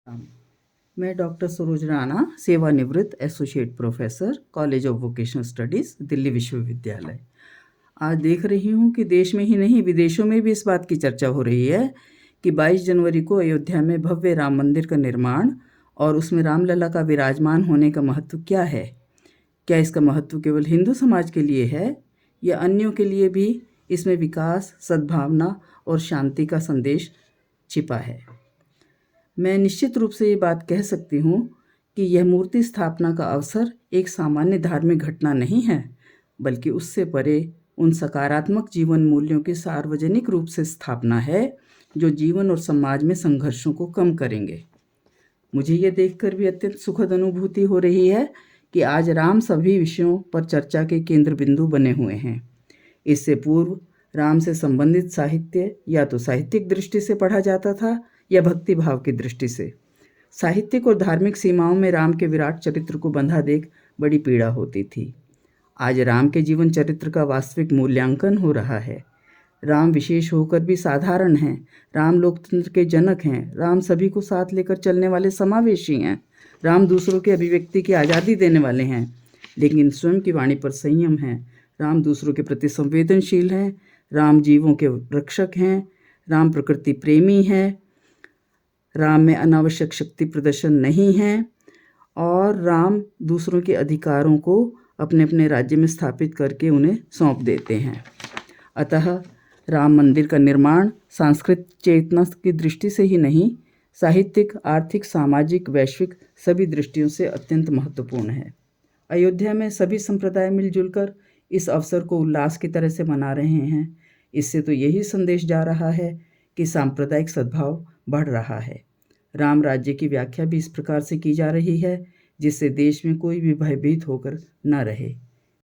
मैं डॉक्टर सरोज राणा, सेवानिवृत्त associate professor, college of vocational studies, Delhi विश्वविद्यालय। आज देख रही हूँ कि देश में ही नहीं विदेशों में भी इस बात की चर्चा हो रही है कि 22 जनवरी को अयोध्या में भव्य राम मंदिर का निर्माण और उसमें रामलला का विराजमान होने का महत्व क्या है। क्या इसका महत्व केवल हिंदू समाज के लिए है या अन्यों के लिए भी इसमें विकास, सद्भावना और शांति का संदेश छिपा है। मैं निश्चित रूप से ये बात कह सकती हूँ कि यह मूर्ति स्थापना का अवसर एक सामान्य धार्मिक घटना नहीं है, बल्कि उससे परे उन सकारात्मक जीवन मूल्यों की सार्वजनिक रूप से स्थापना है जो जीवन और समाज में संघर्षों को कम करेंगे। मुझे ये देखकर भी अत्यंत सुखद अनुभूति हो रही है कि आज राम सभी विषयों पर चर्चा के केंद्र बिंदु बने हुए हैं। इससे पूर्व राम से संबंधित साहित्य या तो साहित्यिक दृष्टि से पढ़ा जाता था या भक्ति भाव की दृष्टि से। साहित्यिक और धार्मिक सीमाओं में राम के विराट चरित्र को बंधा देख बड़ी पीड़ा होती थी। आज राम के जीवन चरित्र का वास्तविक मूल्यांकन हो रहा है। राम विशेष होकर भी साधारण हैं। राम लोकतंत्र के जनक हैं। राम सभी को साथ लेकर चलने वाले समावेशी हैं। राम दूसरों के अभिव्यक्ति की आज़ादी देने वाले हैं, लेकिन स्वयं की वाणी पर संयम है। राम दूसरों के प्रति संवेदनशील हैं। राम जीवों के रक्षक हैं। राम प्रकृति प्रेमी है। राम में अनावश्यक शक्ति प्रदर्शन नहीं है और राम दूसरों के अधिकारों को अपने अपने राज्य में स्थापित करके उन्हें सौंप देते हैं। अतः राम मंदिर का निर्माण सांस्कृतिक चेतना की दृष्टि से ही नहीं, साहित्यिक, आर्थिक, सामाजिक, वैश्विक सभी दृष्टियों से अत्यंत महत्वपूर्ण है। अयोध्या में सभी संप्रदाय मिलजुल कर इस अवसर को उल्लास की तरह से मना रहे हैं। इससे तो यही संदेश जा रहा है कि सांप्रदायिक सद्भाव बढ़ रहा है। राम राज्य की व्याख्या भी इस प्रकार से की जा रही है जिससे देश में कोई भी भयभीत होकर न रहे।